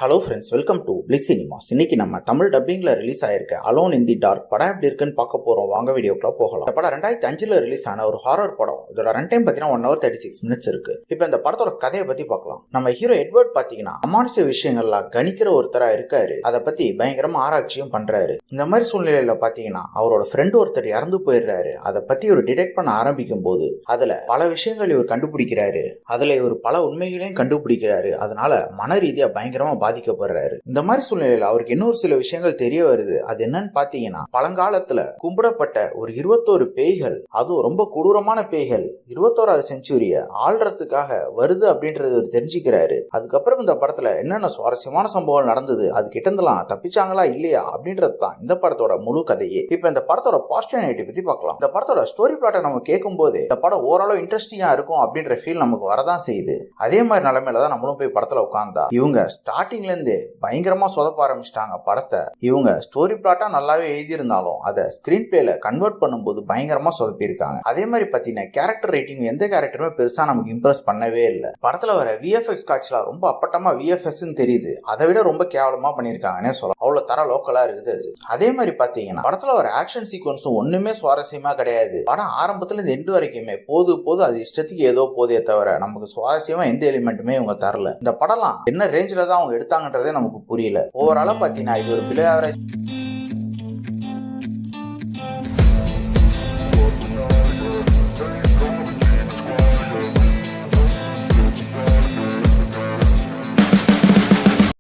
Hello friends, welcome to Bliss cinemas. இன்னைக்கு நம்ம தமிழ் டப்பிங்ல ரிலீஸ் ஆயிருக்க அலோன் இன் தி டார்க் படம் எப்படி இருக்குன்னு பார்க்க போறோம். வாங்க வீடியோக்குள்ள போகலாம். இந்த படம் 2005 ரிலீஸ் ஆன ஒரு ஹாரர் படம். இதோட ரன் டைம் பாத்தீங்கன்னா 1 hour 36 minutes இருக்கு. இப்போ இந்த படத்தோட கதையை பத்தி பார்க்கலாம். நம்ம ஹீரோ எட்வர்ட் பாத்தீங்கன்னா அமானுஷ்ய விஷயங்கள்லாம் கணிக்கிற ஒருத்தரா இருக்காரு. அதை பத்தி பயங்கரமா ஆராய்ச்சியும் பண்றாரு. இந்த மாதிரி சூழ்நிலையில பாத்தீங்கன்னா அவரோட ஃப்ரெண்ட் ஒருத்தர் இறந்து போயிடுறாரு. அதை பத்தி இவர் டிடெக்ட் பண்ண ஆரம்பிக்கும் போது அதுல பல விஷயங்கள் இவர் கண்டுபிடிக்கிறாரு. அதுல இவர் பல உண்மைகளையும் கண்டுபிடிக்கிறாரு. அதனால மன ரீதியா பயங்கரமா பாதிக்கப்படுறாரு. இந்த மாதிரி சூழ்நிலையில அவருக்கு இன்னொரு சில விஷயங்கள் தெரிய வருது. அது என்னன்னு பாத்தீங்கன்னா, பழங்காலத்துல கும்பிடப்பட்ட ஒரு 21 பேய்கள், அதுவும் ரொம்ப கொடூரமான பேய்கள் 21வது செஞ்சுரிய ஆள்றதுக்காக வருது அப்படின்றது தெரிஞ்சுக்கிறாரு. அதுக்கப்புறம் இந்த படத்துல என்னென்ன சுவாரஸ்யமான சம்பவங்கள் நடந்தது, அது கிட்ட இருந்தெல்லாம் தப்பிச்சாங்களா இல்லையா அப்படின்றது தான் இந்த படத்தோட முழு கதையே. இப்ப இந்த படத்தோட பாசிட்டிவ் நெகட்டிவ் பத்தி பார்க்கலாம். இந்த படத்தோட ஸ்டோரி பிளாட்டை நம்ம கேட்கும் போது இந்த படம் ஓரளவு இன்ட்ரெஸ்டிங்கா இருக்கும் அப்படின்ற ஃபீல் நமக்கு வரதான் செய்யுது. அதே மாதிரி நிலைமையில தான் நம்மளும் போய் படத்துல உட்கார்ந்தா இவங்க ஸ்டார்டிங்ல இருந்து பயங்கரமா சொதப்ப ஆரம்பிச்சிட்டாங்க படத்தை. இவங்க ஸ்டோரி பிளாட்டா நல்லாவே எழுதியிருந்தாலும் அதை ஸ்கிரீன் பிளேல கன்வெர்ட் பண்ணும்போது பயங்கரமா சொதப்பி இருக்காங்க. அதே மாதிரி பாத்தீங்கன்னா கேரக்டர் ரைட்டிங் எந்த கேரக்டருமே பெருசா நமக்கு இம்ப்ரெஸ் பண்ணவே இல்லை. படத்துல வர விஎஃப்எக்ஸ் காட்சிலாம் ரொம்ப அப்பட்டமா விஎஃப்எக்ஸ் தெரியுது. அதை விட ரொம்ப கேவலமா பண்ணிருக்காங்கன்னே சொல்லலாம். அவ்வளவு தர லோக்கலா இருக்குது அது. அதே மாதிரி பாத்தீங்கன்னா படத்துல வர ஆக்ஷன் சீக்வன்ஸும் ஒண்ணுமே சுவாரஸ்யமா கிடையாது. படம் ஆரம்பத்துல இருந்து எண்டு வரைக்குமே போது அது இஷ்டத்துக்கு ஏதோ போதே தவிர நமக்கு சுவாரஸ்யமா எந்த எலிமெண்ட்டுமே இவங்க தரல. இந்த படம்லாம் என்ன ரேஞ்சில தான் அவங்க எடுத்தாங்கன்றதே நமக்கு புரியல. ஓவராலா பாத்தீங்கன்னா இது ஒரு பிலோ ஆவரேஜ்